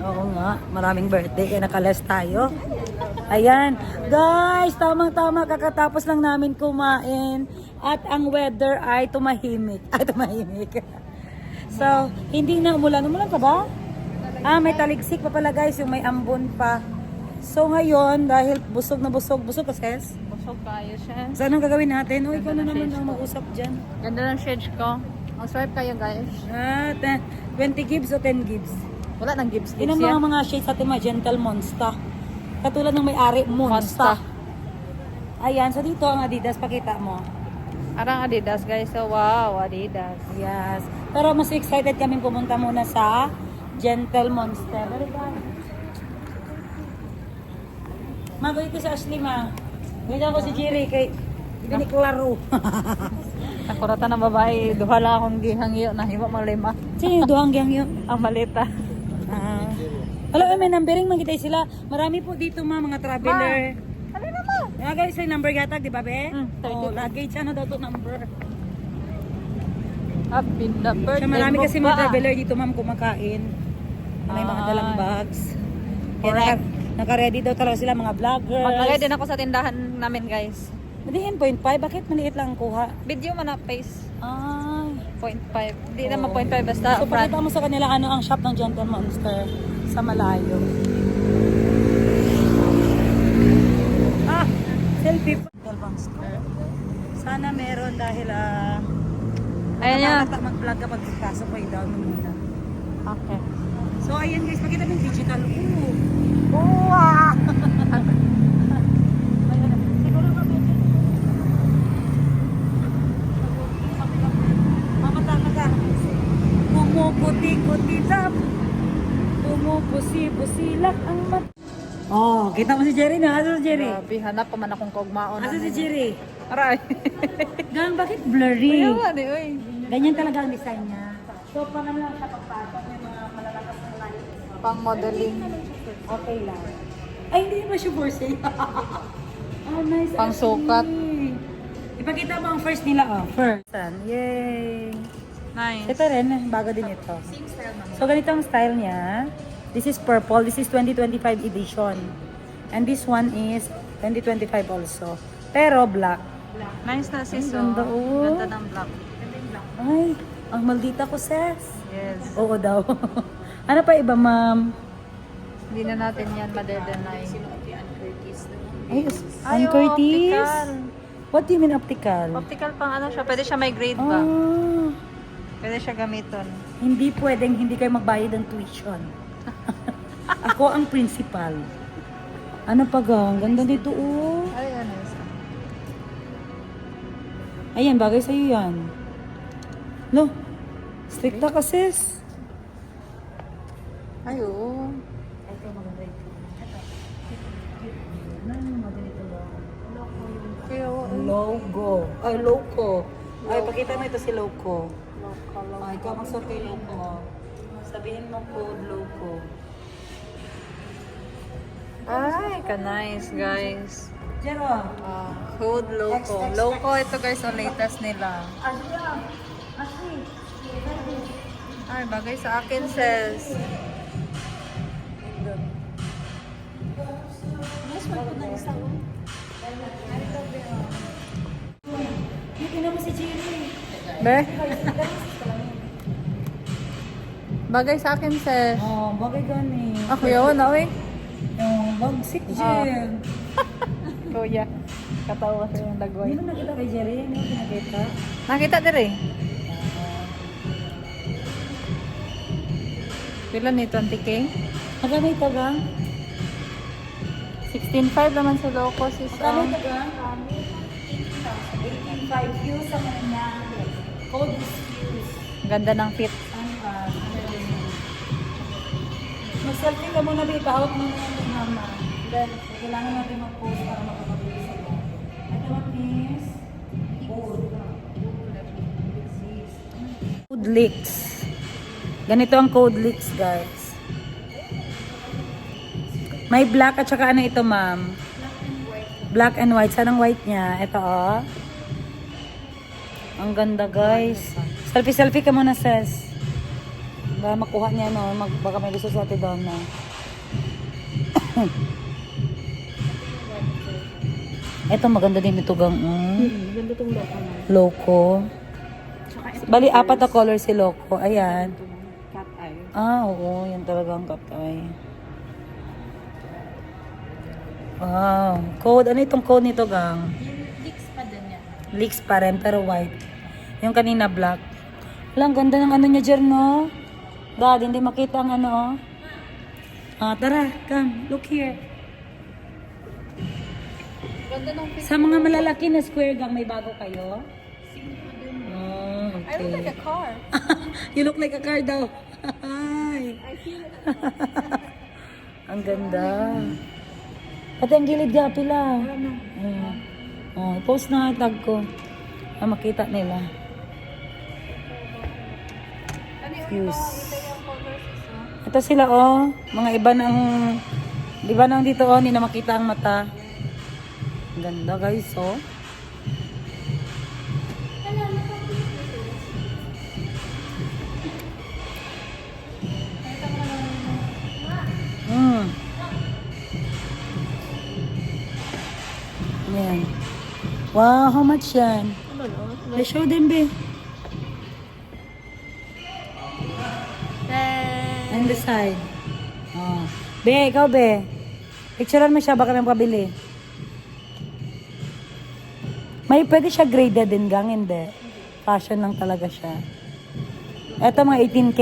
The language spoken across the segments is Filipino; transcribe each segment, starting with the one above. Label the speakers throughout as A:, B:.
A: Oo nga, maraming birthday kaya nakalas tayo. Ayan, guys, tamang-tama kakatapos lang namin kumain at ang weather ay tumahimik. Ay, tumahimik. So, hindi na umulan. Umulan pa ba? May taligsik pa pala guys, yung may ambon pa. So ngayon, dahil busog na busog ka sis?
B: Busog kayo siya.
A: So anong gagawin natin? O, ikaw na naman ang mag-usap dyan.
B: Ganda ng shades ko. Ang swipe kayo guys.
A: 20 gigs o 10 gigs?
B: Wala nang gives
A: Yun ang mga shades natin, mga Gentle Monster. Katulad ng may-ari, Monster. Ayan, so dito ang Adidas, pakita mo.
B: Arang Adidas guys. So wow, Adidas.
A: Yes. Pero mas excited kami pumunta muna sa Gentle Monster. Pero guys, magoy ko sa Ashley ma. Gawin ako si Jerry kay Biniklaro.
B: Nakurata ng babae. Duha lang akong gihangyo na hiwa mga lima.
A: Sino yung duhang gyang yun?
B: Ang malita.
A: Hello, may numbering magkita sila. Marami po dito mga traveler.
B: Ano naman?
A: Guys, may number gatag, di ba be?
B: 32.
A: Luggage, ano daw to number?
B: Happy the birthday.
A: So, marami kasi
B: mo
A: mga
B: pa.
A: traveler dito ma'am kumakain. May mga dalang bags.
B: Correct.
A: Naka-ready daw talaga sila mga vloggers.
B: Maglagay din ako sa tindahan namin guys.
A: Hindi 0.5, bakit maliit lang ang kuha?
B: Video man na face. 0.5. Hindi
A: Oo.
B: naman 0.5 basta
A: So,
B: front.
A: pakita mo sa kanila ano ang shop ng Gentle Monster sa malayo. Selfie po. Gentle Monster. Sana meron dahil
B: Ayan yan.
A: mag-vlog kapag pasok ko i-down mo muna.
B: Okay.
A: So, ayan guys, pakita mo yung digital. Siguro ka medyo. Mamatama ka. Kumuputi-kuti-tap. Kumupusi-pusilak ang mat. Oh, kita mo si Jerry na. Asa si Jerry?
B: Grabe, hanap pa man akong kaugmaon.
A: Asa si Jerry?
B: Aray.
A: Gang, bakit blurry?
B: Ayaw di, oy.
A: Ganyan talaga ang design niya. So, pa naman lang siya pagpasok yung mga malalakas ng light.
B: Pang modeling.
A: Okay lang. Ay, hindi ba siya for sale? Nice.
B: Pang sukat.
A: actually. Ipakita mo ang first nila, First. Yay!
B: Nice.
A: Ito rin, bago din ito. So, ganito ang style niya. This is purple. This is 2025 edition. And this one is 2025 also. Pero black.
B: Nice na sis.
A: Ay, ganda, oh.
B: Ganda ng black.
A: Ay, ang maldita ko, sis.
B: Yes.
A: Oo daw. Ano pa iba, ma'am?
B: Hindi na natin yan madedenay.
A: Ay,
B: Ay,
A: Ann Curtis?
B: optical.
A: What do you mean optical?
B: Optical pang ano siya. Pwede siya may grade ba?
A: Ah,
B: Pwede siya gamiton.
A: hindi pwedeng hindi kayo magbayad ng tuition. Ako ang principal. Ano pa gang? Ganda dito, oh.
B: Ay, ano yun?
A: Ayan, bagay sa'yo yan. No, stricta ka, sis.
B: Ay, oo.
A: Ito, maganda ito. Ano maganda ito ba?
B: Kaya,
A: Logo. Ay, loco. Ay, pakita mo ito si loco.
B: local.
A: Ay, ikaw magsuot kay loco. Sabihin mo code loco.
B: Ay, ka-nice, guys.
A: Jero.
B: Code Loco. Loco, ito guys, ang latest nila.
A: Asya. Asya.
B: Ay, bagay sa akin, sis.
A: Dito na mo si Jerry.
B: Be? Bagay sa akin, sis.
A: Oh, bagay gani.
B: Ako yun, oy.
A: Oh, bagsik, Jer.
B: Kuya. Katawa sa yung
A: Hindi
B: dagoy.
A: mo nakita kay Jerry? Hindi mo pinakita?
B: Nakita din eh. Pila ni 20k?
A: Magkano ito, gang?
B: 16.5 naman sa Loco, sis.
A: Magkano ito, gang? 18.5 views sa kanya. Code is views.
B: Ganda ng fit.
A: Ano ba? Mag-selfie ka muna, babe. Pahawak mo na yung mama. Then, kailangan natin mag-post para makapag-uwi sila. Ito lang is Code Leaks. Ganito ang Code Leaks, guys. May black at saka ano ito, ma'am? Black and white. Saan ang white niya? Ito, oh. Ang ganda, guys. Selfie-selfie ka muna, sis. Para makuha niya, no? Baka may gusto sa ate doon na. Ito, maganda din ito gang.
B: Ganda tong loka na.
A: Loco. Bali, 4 na color si Loco. Ayan.
B: Cat eye.
A: Oo. Yan talagang katay. Wow. Code. Ano itong code nito, gang?
B: Leaks pa din yan.
A: Leaks pa rin, pero white. Yung kanina black. Wala, ang ganda ng ano niya, Jer, no? Dad, hindi makita ang ano, oh. Tara, come. Look here.
B: Ganda ng picture.
A: Sa mga malalaki na square gang, may bago kayo? Oh,
B: I look like
A: okay.
B: a car.
A: You look like a car daw. Ay.
B: I feel it.
A: Ang ganda. Pati ang gilid ga pila. Post na tag ko. Makita nila. Fuse. Ito sila oh. Mga iba nang dito oh. Hindi na makita ang mata. Ang ganda guys oh. Yan. Wow, how much yan?
B: Ano no?
A: Let's show them, be. On the side. Oh. Be, ikaw, be. Picturean mo siya, baka may pabili. May pwede siya graded din, gang, hindi. Fashion lang talaga siya. Eto, mga 18K.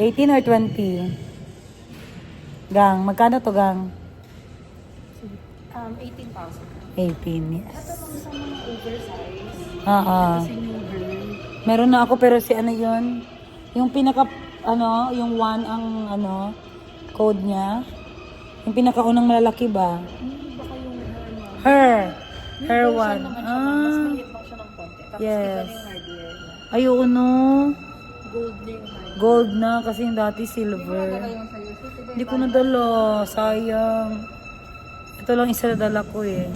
A: 18 or 20? Gang, magkano to, gang?
B: 18,000.
A: 18, yes.
B: Ito mga sa mga oversize.
A: Kasi
B: yung brand.
A: Meron na ako pero si ano yun? Yung pinaka, yung one ang code niya. Yung pinakaunang malalaki ba?
B: Baka yung
A: Her. Her
B: version
A: one.
B: naman siya, mas maliit lang siya ng konti. Tapos
A: Yes.
B: iba na yung hardware niya.
A: Ayoko no.
B: Gold na yung hardware.
A: Gold na kasi yung dati
B: Wala
A: silver.
B: yung sa'yo. So, diba
A: Hindi ko nadala. Sayang. Ito lang isa na dala ko eh.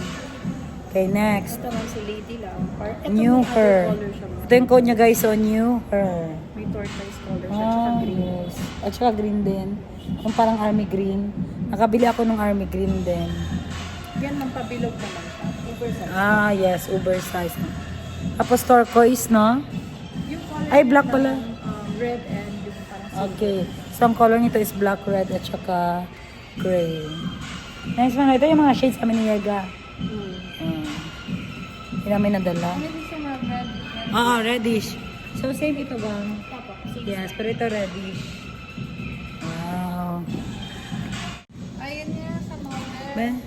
A: Okay, next.
B: Ito lang si Lady lang. Ito
A: New
B: may
A: her.
B: other color siya.
A: Ito yung code niya guys. So, new her.
B: May tortoise color siya. Tsaka green.
A: Yes. At saka green din. Yung parang army green. Nakabili ako ng army green din.
B: Yan, mampabilog naman siya. Oversize.
A: Yes. Oversized. Tapos turquoise, no?
B: Yung color
A: Ay,
B: niya
A: black
B: naman,
A: pala.
B: red and yung parang silver.
A: Okay. So, ang color nito is black, red, at saka gray. Next one. Ito yung mga shades kami ni Yega. Hindi namin nadala.
B: Meron siya na red.
A: Reddish. So, same ito bang?
B: Tapos,
A: Yes, pero ito reddish. Wow.
B: ayun niya sa model.
A: Ben?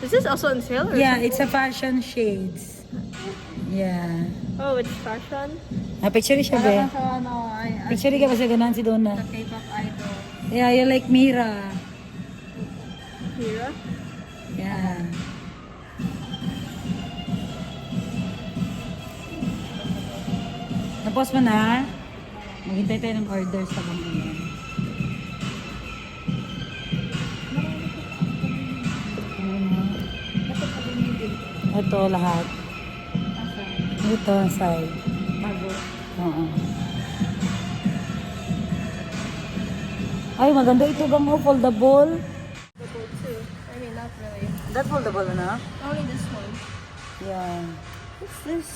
B: Is this also on sale? Or
A: Yeah, it's a fashion shades. Yeah.
B: Oh, it's fashion?
A: Picture siya, be.
B: Parang sa
A: Picture ka ba sa ganahan si Donna?
B: sa K-pop idol.
A: Yeah, you like Mira.
B: Hira?
A: Yeah. Tapos mo na. Maghintay tayo ng order sa kanila. Ito lahat. Ito ang side.
B: Bago.
A: Oo. Ay, maganda ito bang foldable?
B: The gold too. I mean, not really.
A: That foldable na?
B: Only this one.
A: Yan. What's this?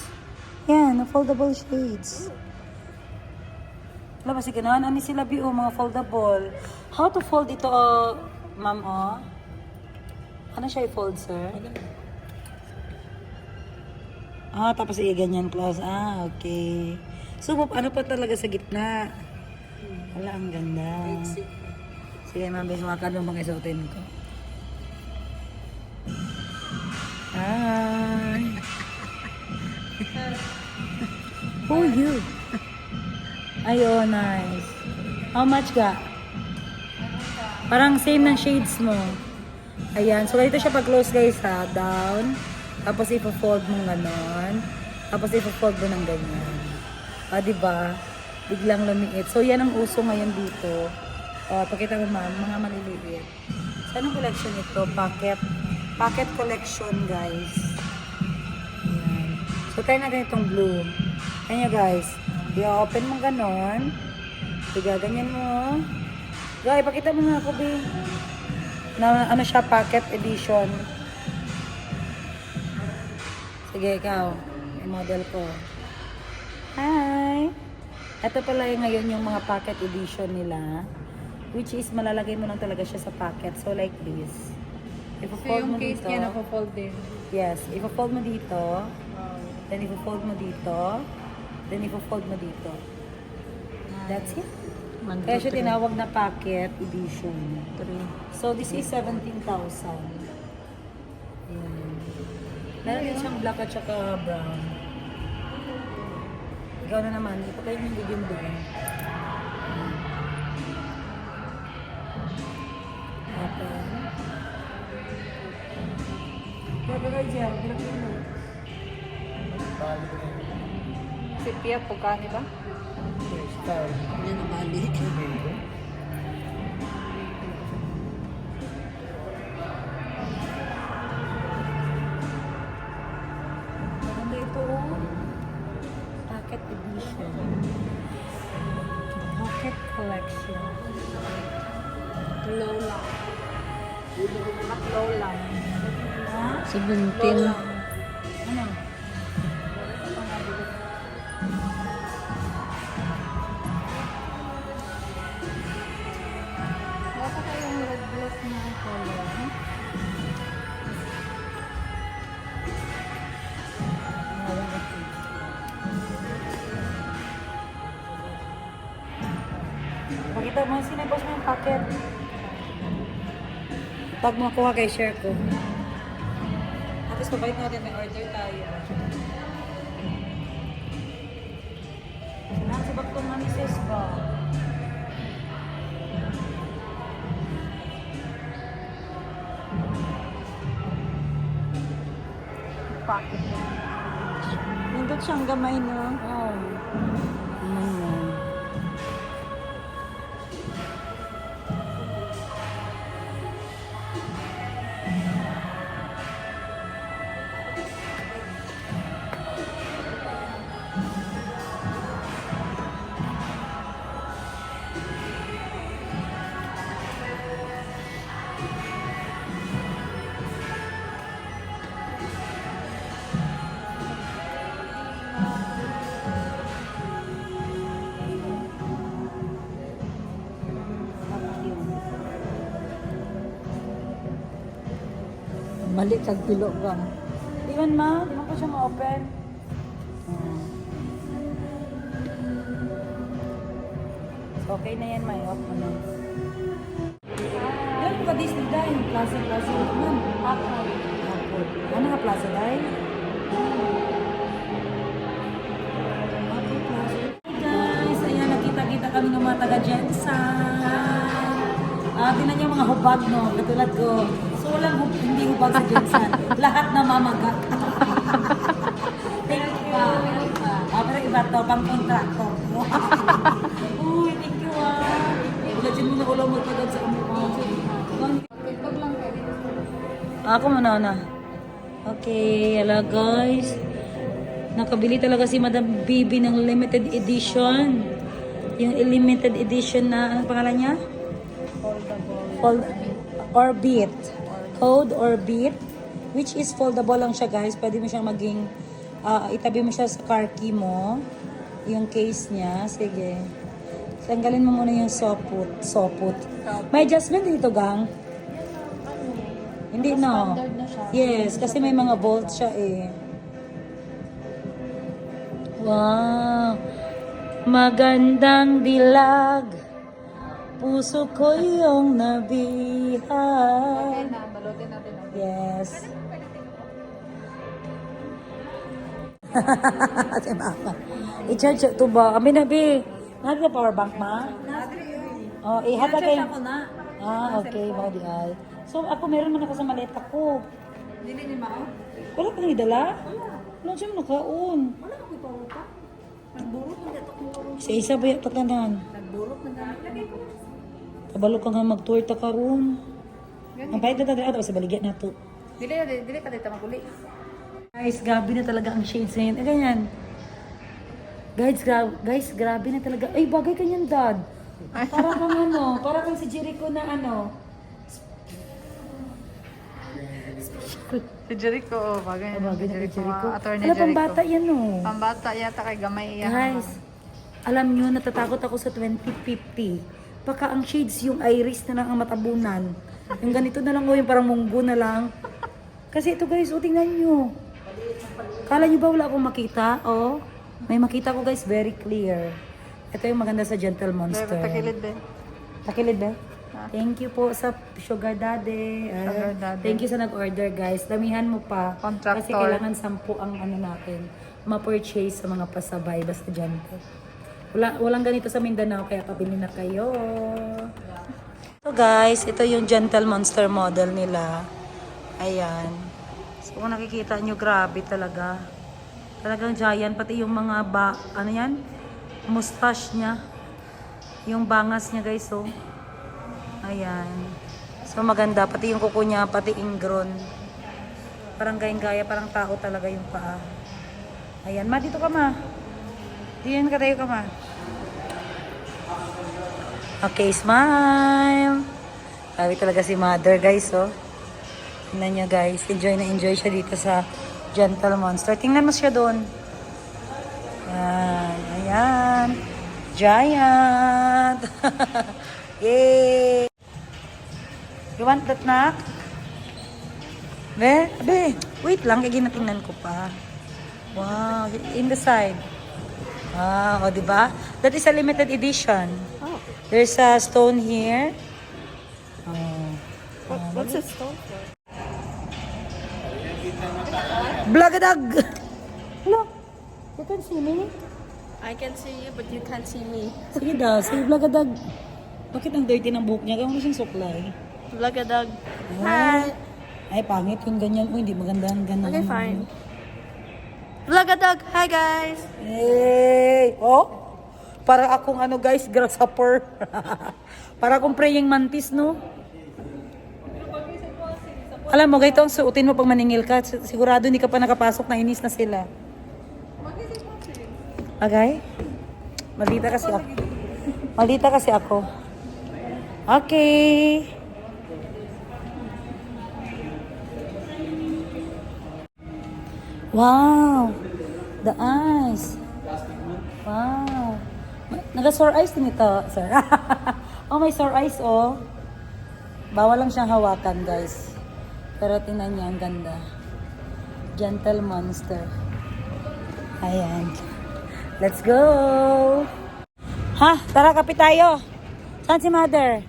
A: Yan, foldable shades. Wala ba si ganahan? Ani sila mga foldable. How to fold ito, ma'am, Ano siya i-fold, sir? Tapos i-ganyan close. Okay. So, ano pa talaga sa gitna? Wala, ang ganda. Sige, ma'am, bis makakano mga isuotin ko. Hi! Who you? Ay, nice. How much ka? Parang same ng shades mo. Ayan. So, ganito siya pag-close guys ha. Down. Tapos ipo-fold mo ganon. Tapos ipo-fold mo ng ganyan. Diba? Biglang lumiit. So, yan ang uso ngayon dito. Pakita mo ma'am, mga maliliit. So, anong collection ito? Pocket collection guys. Ayan. So, try natin itong blue. Ayan nyo guys. I-open mo ganon. Sige, ganyan mo. Guy, pakita mo nga ako, Bi. Na ano siya, pocket edition. Sige, ikaw. Yung model ko. Hi! Ito pala yung ngayon yung mga pocket edition nila. Which is, malalagay mo lang talaga siya sa pocket. So, like this.
B: So
A: Ipo-fold
B: yung
A: mo
B: case
A: dito.
B: niya nako-fold din.
A: Yes, ipo-fold mo dito. Then, ipo-fold mo dito. Then, ipo-fold mo dito. That's it. Kaya siya tinawag na pocket edition. So, this is 17,000. Ayan. Meron din siyang black at saka brown. Ikaw na naman, ito kayo yung bigyan doon. Open. Kaya kayo dyan, bilagyan mo.
B: Si Pia, pagkani ba?
C: Hindi na balik.
A: Maganda ito, oh. Pocket edition. Pocket collection.
B: Low lang. Not low lang.
A: Ha?
C: 17.
A: Ano?
B: Wala pa kayong red block na color.
A: Pakita mo, sinabos mo yung packet. Tag mo kuha kay share ko. Tapos pabait natin, may order tayo. Nasa baktong nga ni sis ko.
B: Pocket.
C: Nandun siyang gamay, no?
A: Oh. Ano yan?
C: Mali kag pilo ka.
A: Di man ma, di man ko siya ma-open. So, okay na yan, may off mo na. Yan pa Disney dahil, klase-klase naman. Apple. Ano nga plaza dahil? Apple Plaza. Hey guys, ayan, nakita-kita kami ng mga taga-Jensan. Tinan niyo mga hubag, no? Katulad ko. So, walang hindi hubag sa Jensan. Lahat na mamaga. Thank you. Pero iba to, pang contractor. Uy, thank you Wala dyan mo na ulo magpagad sa kamukha. Ako muna na. Okay, hello guys. Nakabili talaga si Madam Bibi ng limited edition. Yung limited edition na, ano pangalan niya? Orbit. Code Orbit. Which is foldable lang siya guys. Pwede mo siyang maging, itabi mo siya sa car key mo. Yung case niya. Sige. Tanggalin mo muna yung soput. May adjustment dito gang? Hindi no. Yes, kasi may mga bolts siya eh. Wow. Magandang dilag. Puso ko yung nabihag.
B: Balutin natin.
A: Yes. Si mama. I-charge ito ba? Kami na, Bi. Nagda power bank, ma? Oh, ihata kayo. Okay, mga di ay. So, ako meron man ako sa maleta ko.
B: Dili ni Mao?
A: Wala ka nang idala? Wala siya nakaon.
B: Wala ko ito pa. Nagburot ng dato ko.
A: Isa-isa ba yung tatanan?
B: Nagburot ng dato.
A: Kabalo ka nga mag-tour ta karon. Ang pahit na tadala ito, sa baligyan na to.
B: Dili ka dito maguli.
A: Guys, gabi na talaga ang shades ngayon. Ganyan. Guys, grabe na talaga. Ay, bagay kanyan, Dad. Para kang ano, para kang si Jericho na ano.
B: Si Jericho, oh, bagay na
A: Bagay na kay Jericho.
B: Attorney
A: Wala,
B: Jericho.
A: pambata yan, oh.
B: Pambata yata kay gamay yan.
A: Guys, alam nyo, natatakot ako sa 2050. Baka ang shades yung iris na lang ang matabunan. Yung ganito na lang, oh, yung parang munggo na lang. Kasi ito guys, oh, tingnan nyo. Kala nyo ba wala akong makita? Oh, may makita ko guys, very clear. Ito yung maganda sa Gentle Monster.
B: Takilid din.
A: Takilid ba? Thank you po sa Sugar Daddy.
B: Sugar Daddy.
A: Thank you sa nag-order guys. Damihan mo pa.
B: Contractor.
A: Kasi kailangan 10 ang ano natin. Ma-purchase sa mga pasabay. Basta Gentle. Walang ganito sa Mindanao kaya pabili na kayo. So guys, ito yung Gentle Monster model nila. Ayan. So kung nakikita nyo, grabe talaga. Talagang giant. Pati yung mga ano yan? Mustache niya. Yung bangas niya guys, oh. Ayan. So maganda. Pati yung kuko niya, pati ingron. Parang gayang-gaya, parang tao talaga yung paa. Ayan. Ma, dito ka ma. Diyan ka tayo ka ma. Okay, smile. Sabi talaga si mother guys, oh. Tingnan niya guys. Enjoy na enjoy siya dito sa Gentle Monster. Tingnan mo siya doon. Ayan. Ayan. Giant. Yay! You want that, Nak? Be, wait lang. Kaya ginatingnan ko pa. Wow. In the side. Ah, o diba? That is a limited edition.
C: Oh.
A: There's a stone here. Oh.
C: What's a stone for?
A: Blagadag! Look, you can see me?
C: I can see you, but you can't see me.
A: Sige daw, sige blagadag. Bakit ang dirty ng buhok niya? Gawin mo siyang suklay.
C: Blagadag.
A: Hi! Ay, pangit yung ganyan. Uy, hindi maganda ang ganyan.
C: Okay, fine. Blagadag. Hi, guys.
A: Hey! Oh! Para akong ano guys, grasshopper. Para akong praying mantis, no? Alam mo, ganito ang suotin mo pag maningil ka. Sigurado hindi ka pa nakapasok, na inis na sila. Agay? Malita kasi ako. Malita kasi ako. Okay. Wow. The eyes. Wow. Naga-sore eyes din ito, sir. Oh, may sore eyes, oh. Bawal lang siyang hawakan, guys. Pero tingnan niya, ang ganda. Gentle Monster. Ayan. Let's go! Ha? Tara, kapit tayo. Saan si mother?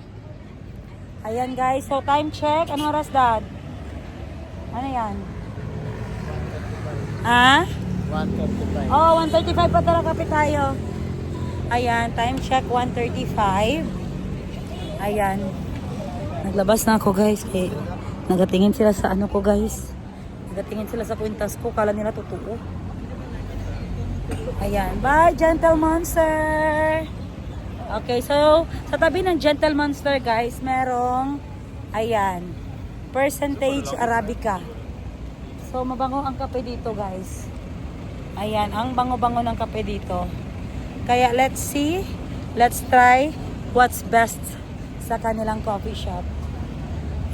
A: Ayan, guys. So, time check. Anong oras, dad? Ano yan? Ha? 1:35. Oh, 1:35 pa, tara, kapit tayo. Ayan, time check 1:35. Ayan. Naglabas na ako guys. Nagatingin sila sa ano ko guys. Nagatingin sila sa kwintas ko. Kala nila totoo. Ayan. Bye, Gentle Monster! Okay, so sa tabi ng Gentle Monster guys, merong ayan, percentage Arabica. So mabango ang kape dito guys. Ayan, ang bango-bango ng kape dito. Kaya let's see, let's try what's best sa kanilang coffee shop.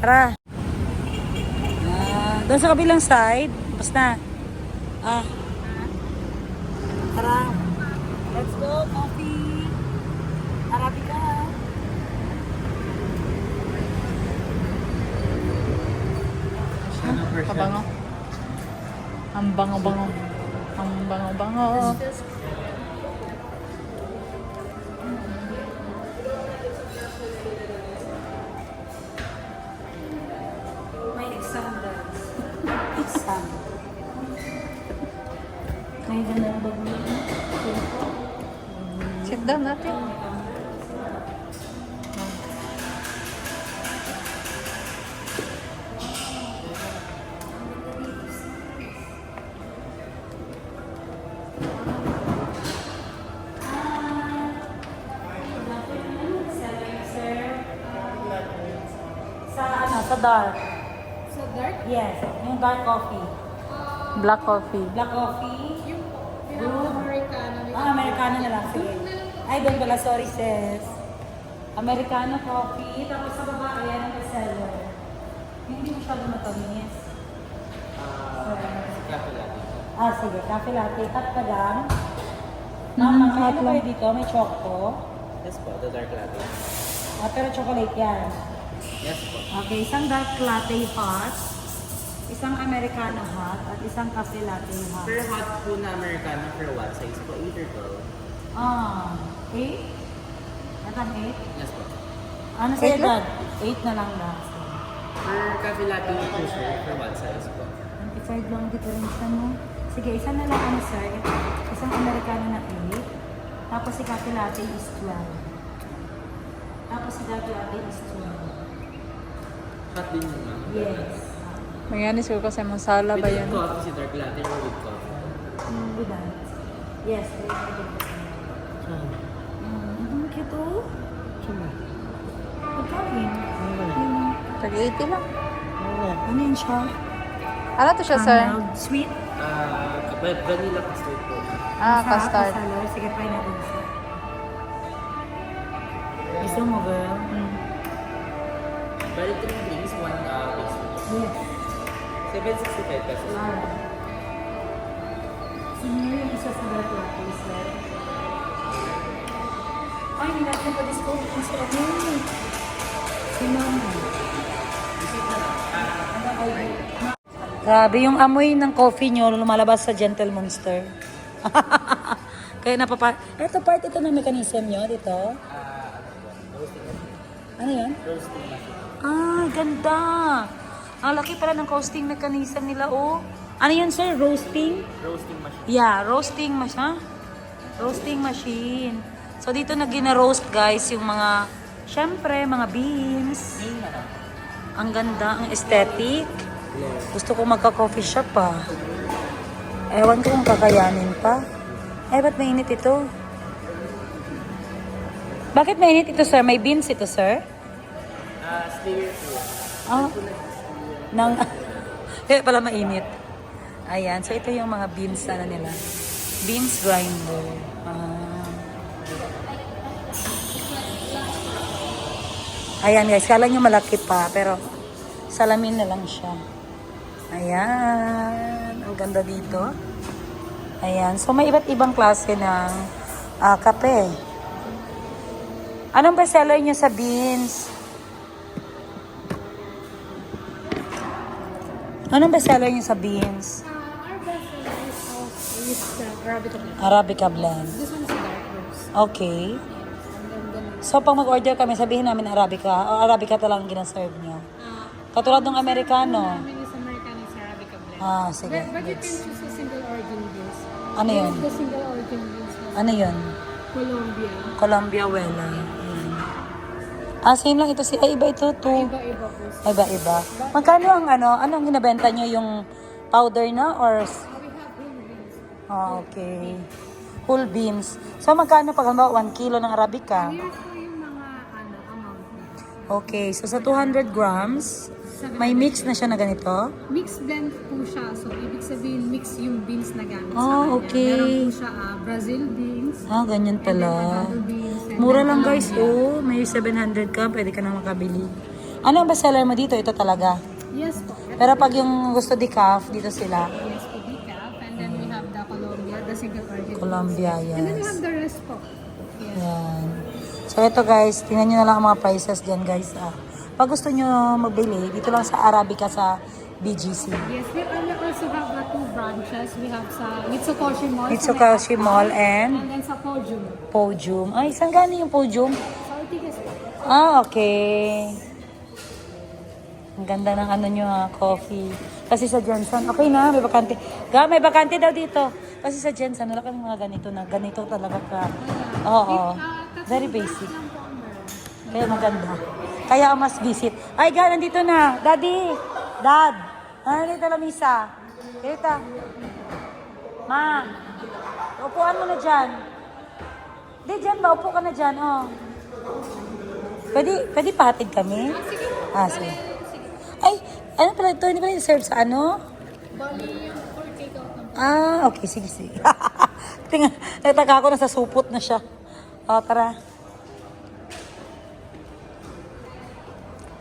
A: Tara. Doon sa kabilang side, basta. Tara. Let's go, coffee. Arabica.
B: Kabango. Ang bango-bango. Ang bango-bango.
A: May exam guys. Exam. May ganang bag mo.
B: Sit down natin.
A: Sa dark.
C: So dark?
A: Yes, yung dark coffee.
B: Black coffee.
A: Black coffee.
C: You know,
A: Americano na lang. Sige. Ay, doon pala. Sorry, sis. Americano coffee. Tapos sa baba, ayan ang bestseller. Hindi masyado matamis. Sige. Cafe latte. Cut ka lang. Mama, may ano kayo dito? May choco.
D: Yes po, the dark latte.
A: Pero chocolate yan.
D: Yes po.
A: Okay, isang dark latte hot. Isang Americano hot. At isang cafe latte hot.
D: Per hot po na Americano per what size po? 8 or 12?
A: 8? At ang 8?
D: Yes po.
A: Ano sa'yo, Dad? 8 na lang na.
D: Per cafe latte po sir, per what size po?
A: 25 lang ang diferensya mo. Sige, isa na lang ano, sir. Isang Americano na 8. Tapos si cafe latte is 12. Tapos si dark latte is 12.
D: Hot din yun ma'am.
A: Yes.
B: Mayanis ko kasi masala ba
D: With
B: yan?
D: coffee si dark latte or with coffee?
A: With that. Yes, ang cute oh. Pagkain.
B: Tag-80 lang.
A: Ano yun siya?
B: Ano to siya, sir?
A: Sweet?
D: Vanilla custard po.
B: Custard.
A: Sige, try natin siya. Gusto mo, girl?
D: Bali 3 drinks, 1 pastry.
A: Yes.
D: 765 pesos.
A: Alright. Sino yung isa sa dark latte, sir? Ay, hindi natin pa-discount kung sa ano. Si Mama. Grabe, yung amoy ng coffee nyo lumalabas sa Gentle Monster. Kaya Ito part ito na mechanism nyo dito. Ano yan?
D: Roasting machine.
A: Ganda. Ang laki pala ng roasting mechanism nila, oh. Ano yan, sir? Roasting?
D: Roasting machine.
A: Yeah, roasting machine. Roasting machine. So, dito na gina-roast, guys, yung mga, syempre, mga beans. Ang ganda, ang aesthetic. Gusto ko magka-coffee shop, pa. Ewan ko kung kakayanin pa. Ba't mainit ito? Bakit mainit ito, sir? May beans ito, sir?
D: Steer po.
A: Kaya pala mainit. Ayan. So, ito yung mga beans na nila. Beans grinder. Ayan, guys. Kala nyo malaki pa. Pero, salamin na lang siya. Ayan. Ang ganda dito. Ayan. So, may iba't ibang klase ng kape. Anong bestseller niyo sa beans? Anong bestseller niyo sa beans?
E: Our bestseller is the Arabica blend.
A: Arabica blend.
E: This one is a dark roast.
A: Okay.
E: And then
A: So, pag mag-order kami, sabihin namin Arabica. O Arabica talagang ginaserve niyo. Katulad ng Americano.
E: namin is American is Arabica blend.
A: Sige.
E: But you can choose a single origin beans.
A: Ano yun?
E: The single origin beans of
A: Ano yun?
E: Colombia.
A: Colombia Wela. Same lang ito. Iba ito.
E: Iba-iba po.
A: Iba-iba. Magkano ang anong ginabenta nyo? Yung powder na or...
E: We have whole beans.
A: Okay. Whole beans. So, magkano pag halimbawa 1 kilo ng Arabica?
E: Here's po yung mga amount niya.
A: Okay. So, sa 200 grams, may mix na siya na ganito?
E: Mixed blend po siya. So, ibig sabihin, mix yung beans na gamit sa kanya.
A: Okay.
E: Meron po siya Brazil beans.
A: Ganyan pala.
E: Avocado beans. and
A: Mura
E: then
A: lang guys.
E: Colombia.
A: May 700 ka. Pwede ka na makabili. Ano ang bestseller mo dito? Ito talaga.
E: Yes po.
A: Pero pag yung gusto decaf, dito sila.
E: Yes po, decaf. And then we have the Colombia, the single origin.
A: Colombia,
E: And then we
A: yes.
E: have the rest po. Yes.
A: Yan. So ito guys, tingnan nyo na lang ang mga prices dyan guys. Pag gusto nyo magbili, dito lang sa Arabica sa BGC.
E: Yes, we also have the 2 branches. We have sa Mitsukoshi Mall.
A: Mitsukoshi Mall and
E: And then sa Podium.
A: Podium. Ay, saan gani yung Podium?
E: Sa Ortigas po.
A: Okay. Ang ganda ng ano nyo coffee. Kasi sa Jensen, okay na, may bakante. May bakante daw dito. Kasi sa Jensen, wala kang mga ganito na. Ganito talaga ka. Oo. Very basic. Kaya maganda. Kaya ang mas visit. Ay, nandito na. Daddy! Dad! Nandito na misa. Dito. Ma! Upuan mo na dyan. Di, dyan ba? Upo ka na dyan, oh. Pwede pahatid kami? Sige. Ay, ano pala ito? Hindi pala serve sa ano?
E: Bali yung for takeout ng
A: Okay. Sige. Tingnan, nataka ako nasa supot na siya. O, tara.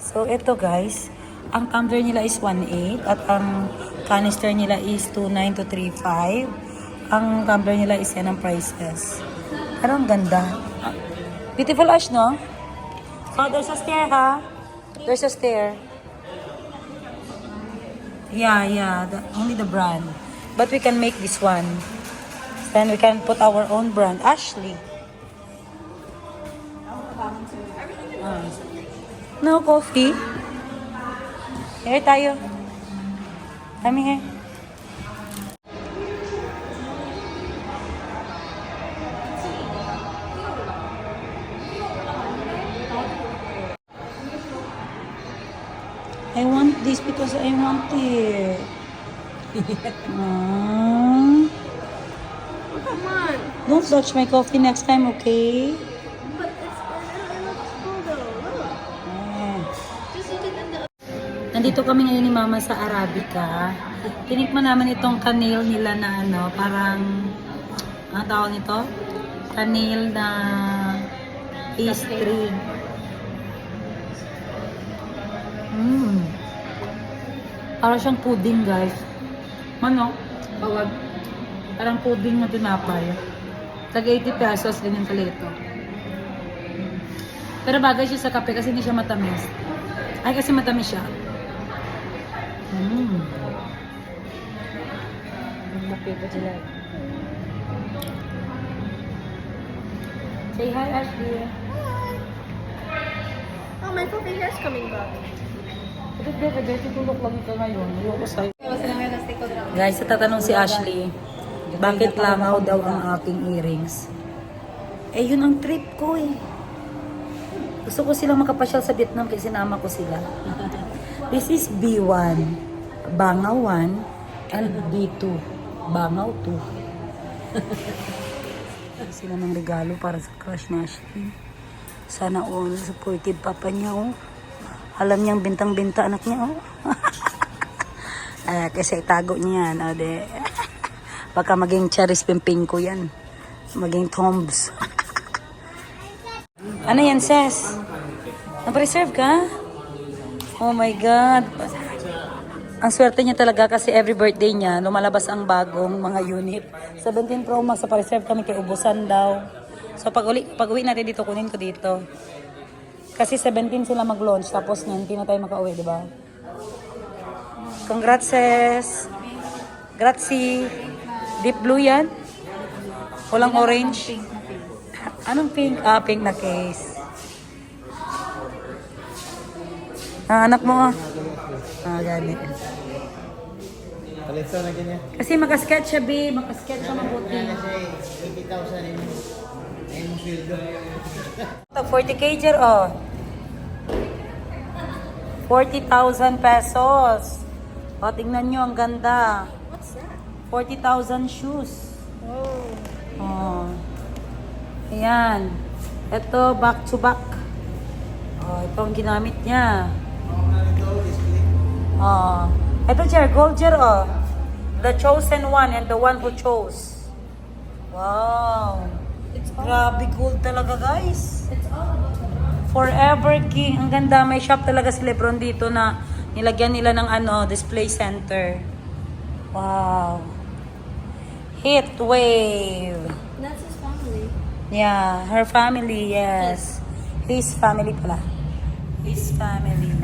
A: So, ito guys. Ang tumbler nila is 1.8 at ang canister nila is 2.9 to 3.5. Ang tumbler nila is yan ang prices. Pero ang ganda. Beautiful Ash, no? Oh, there's a stair, ha? There's a stair. Yeah. Only the brand. But we can make this one. Then we can put our own brand. Ashley. No coffee? Here tayo. Kami here. I want this because I want it.
C: Come on.
A: Don't touch my coffee next time, okay?
C: But it looks cool though. Look. Just look at the.
A: Nandito kami ngayon ni Mama sa Arabica. Tinikman naman itong kanil nila na ano, parang, ano tawag nito? Kanil na pastry. Parang siyang pudding, guys. Ano? Bawag. Parang pudding na tinapay. Tag 80 pesos, ganyan kalito. Pero bagay siya sa kape kasi hindi siya matamis. Ay, kasi matamis siya.
B: Kape pa sila.
A: Say hi, Ashley.
C: Oh, my coffee hair's coming back.
A: Tulog lang ito ngayon. Guys, tatanong si Ashley, bakit langaw daw ang aking earrings? Eh, yun ang trip ko eh. Gusto ko silang makapasyal sa Vietnam kasi sinama ko sila. This is B1, Bangaw 1, and B2, Bangaw 2. Sila ng regalo para sa crush ni Ashley. Sana all supported papa niya, oh. Alam niyang bintang-binta anak niya, oh. Kasi itago niya yan, oh, de. Baka maging cherries pimping ko yan. Maging tombs. Ano yan, Ses? Na-preserve ka? Oh my God. Ang swerte niya talaga kasi every birthday niya, lumalabas ang bagong mga unit. 17 Pro Max, sa preserve kami kay ubusan daw. So pag uwi natin dito, kunin ko dito. Kasi 17 sila mag-launch, tapos niyan, hindi na tayo makauwi, di ba? Congrats, sis. Grazie. Deep blue yan? Walang orange? Anong pink? Ah, pink na case. Ah, anak mo. Ah, gani.
D: Palito na ganyan.
A: Kasi makasketch siya, B. Makasketch siya mabuti.
D: 80,000 yun. Ayun mo sweldo.
A: 40K, Jer, oh. 40,000 pesos. O, tingnan nyo, ang ganda.
C: What's that?
A: 40,000 shoes.
C: Whoa.
A: Oh. Ayan. Ito, back to back. Oh, ito ang ginamit niya. Oh. Ito, Jer, gold, Jer, oh. The chosen one and the one who chose. Wow. Grabe gold talaga, guys. Forever King. Ang ganda. May shop talaga si Lebron dito na nilagyan nila ng ano, display center. Wow. Heat wave.
C: That's his family.
A: Yeah, her family, yes. His family pala. His family.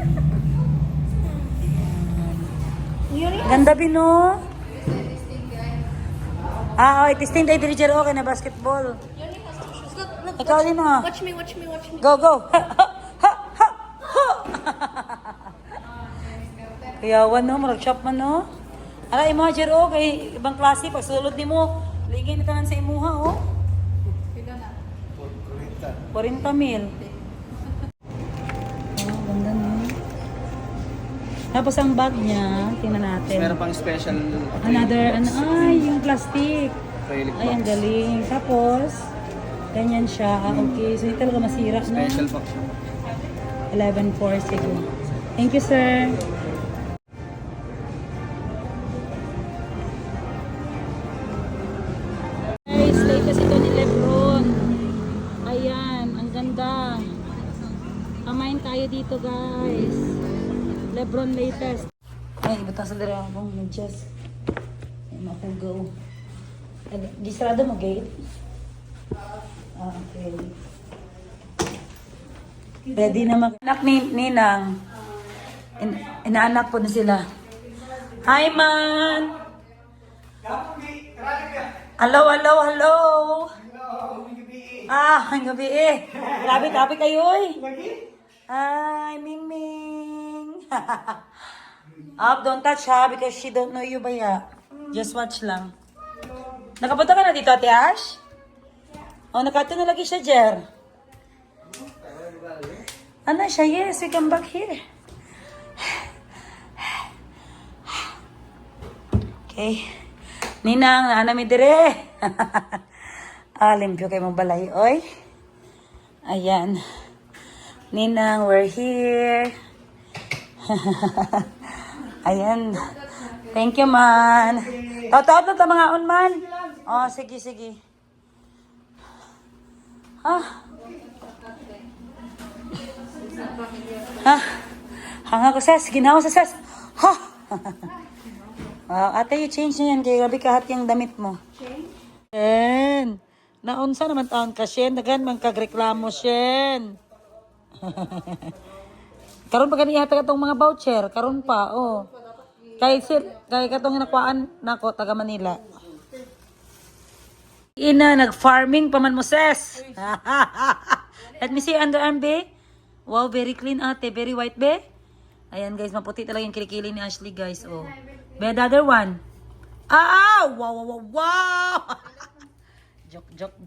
A: Ganda, Bino. Ah, oh, itisting tayo diri dyan. Okay na basketball.
C: Look,
A: Ikaw din, ha?
C: watch me.
A: Go, go. Kuyawan, no? Marag-shop man, no? Ala, imuha, Jer, oh. Kay ibang klase. Pag sulod ni mo, ligay na tanan sa imuha, oh. 40 mil. Oh, ganda, no? Tapos ang bag niya, tingnan natin.
D: Meron pang special
A: Another, ay, yung plastic.
D: acrylic
A: Ay, ang galing. Tapos, ganyan siya. Ah, okay. So, hindi talaga masira, no?
D: Special box.
A: 11.4, sige. Thank you, sir. Guys, Kumain tayo dito, guys. Lebron latest. Ay, ibatang sa dara akong nag-chess. Ay, makugaw. Gisrado mo, gate? Ah, okay. Ready na mag... Anak ni Ninang. Inaanak po na sila. Hi, man! Hello, hello, hello! Ah, ang gabi eh. Grabe, topic kayo eh. Hi, Ming Ming. Up, don't touch ha, because she don't know you ba ya. Just watch lang. Nakapunta ka na dito, Ate Ash? Oh, nakato na lagi siya, Jer. Ano siya? Yes, we come back here. Okay. Ninang, anami dire. Limpyo kayo mong balay, oy. Ayan. Ninang, we're here. Ayan. Thank you, man. Totoo na mga man. Oh, sige, sige. Hanga ko, Sas. Ginawa sa Sas. Ha! Ate, you change na yan. Kaya gabi kahat yung damit mo. Shen. Naunsa naman taon ka, Shen. Dagan man kagreklamo, Shen. Karon pa ganyan ka itong mga voucher. Karon pa, oh. Kay katong nakuhaan nako, taga Manila. Ina, nag-farming pa man mo, Ses. Let me see underarm, be. Wow, very clean, ate. Very white, be. Ayan, guys. Maputi talaga yung kilikili ni Ashley, guys. Oh. Be, the other one. Wow, wow, wow, wow. Joke.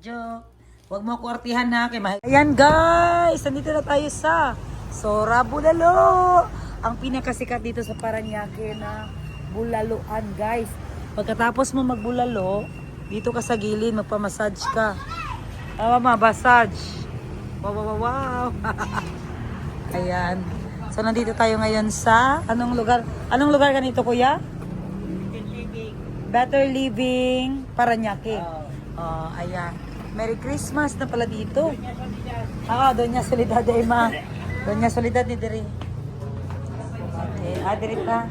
A: Huwag mo ko artihan ha. Ayan, guys. Nandito na tayo sa Sora Bulalo. Ang pinakasikat dito sa Paranaque na bulaluan, guys. Pagkatapos mo magbulalo, dito ka sa gilid, magpamassage ka. Massage. Wow. Ayan. So, nandito tayo ngayon sa, anong lugar ganito, kuya? Better Living, Paranaque. Ayan. Merry Christmas na pala dito. Doña Soledad, Emma. Doña Soledad ni Diri. Okay, Diri ka.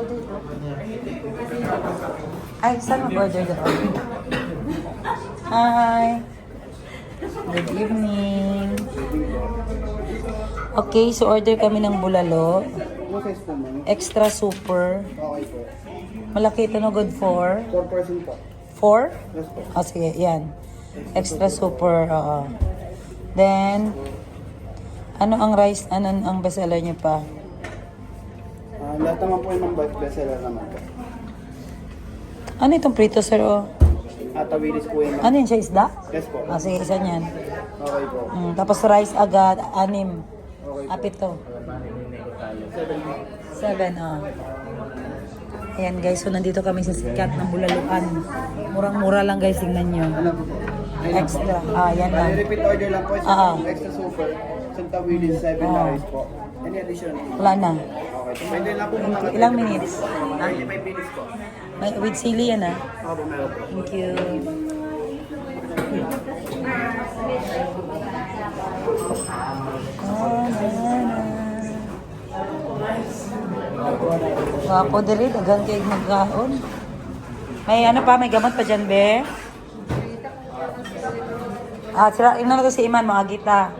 A: Dito. Ay, saan mag-order doon? Hi. Good evening. Okay, so order kami ng bulalo. Extra super. Malaki ito, no? Good for?
F: 4% po.
A: 4?
F: Yes po.
A: Sige, yan. Extra super. Then, ano ang rice? Ano ang bestseller niyo pa?
F: Lahat naman po yung bestseller naman po.
A: Ano itong prito, sir?
F: Tawilis po yun.
A: Ano yun siya, isda?
F: Yes po.
A: Sige, isa niyan.
F: Okay po.
A: Tapos rice agad, 6. Apito. 7, Ayan guys, so nandito kami sa sikat ng bulaluan. Murang-mura lang guys, tingnan nyo. Extra. Yan lang.
F: Repeat order lang po. Extra super. Isang tawilis, 7 rice po. Any additional?
A: Wala na.
F: Okay. Pwede lang po mga
A: Ilang minutes?
F: 35 minutes po.
A: With sili yan
F: Ako po meron po.
A: Thank you. Wapo diri, dagang kayo magkaon. May ano pa, may gamot pa dyan, be? Sila, yun na to si Iman, mga gita.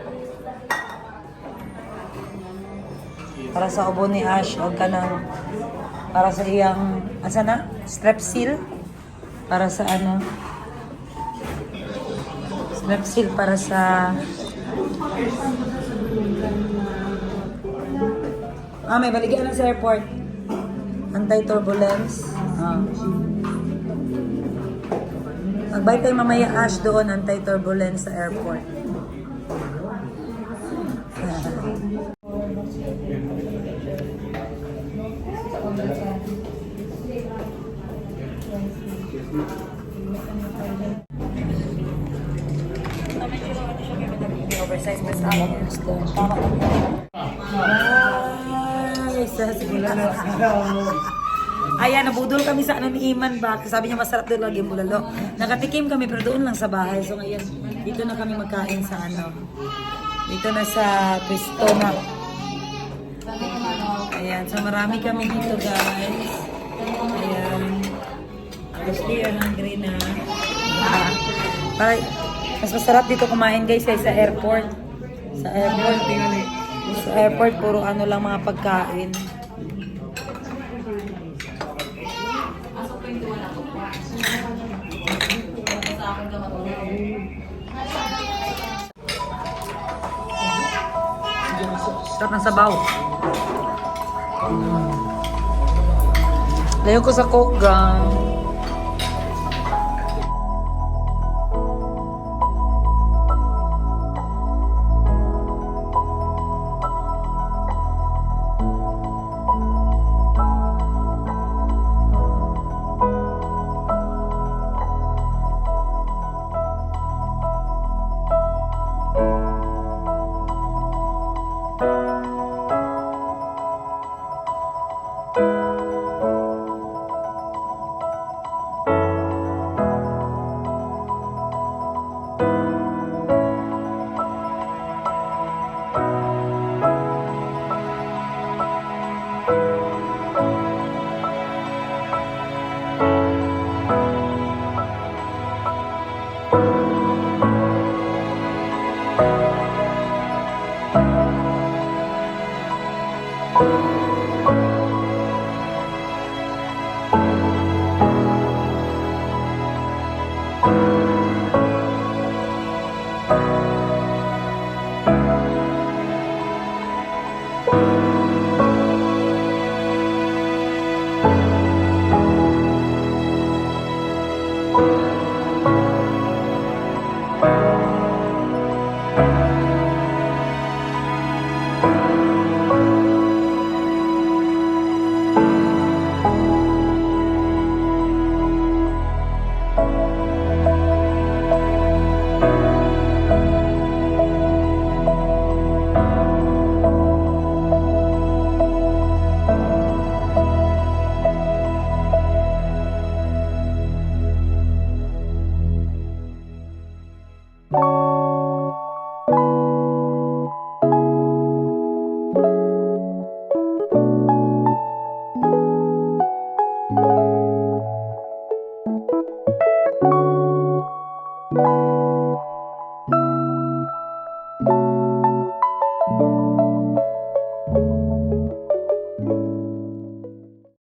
A: Para sa ubo ni Ash, huwag ka nang, para sa iyang, asa na? Strepsil. Para sa ano? Strepsil para sa... may baligyan na sa airport. Anti-turbulence. Magbay tayo mamaya, Ash, doon. Anti-turbulence sa airport. Oversize best Ayan, nabudol kami sa ano ni Iman ba? Sabi niya masarap doon lagi yung bulalo. Nakatikim kami pero doon lang sa bahay. So ngayon, dito na kami magkain sa ano. Dito na sa pwesto na. Ayan, so marami kami dito guys. Ayan. Gusto yan, hungry na. Para, mas masarap dito kumain guys ay sa airport. Sa airport, sa airport, puro ano lang mga pagkain. Sarap ng sabaw. Layo ko sa Coke gang.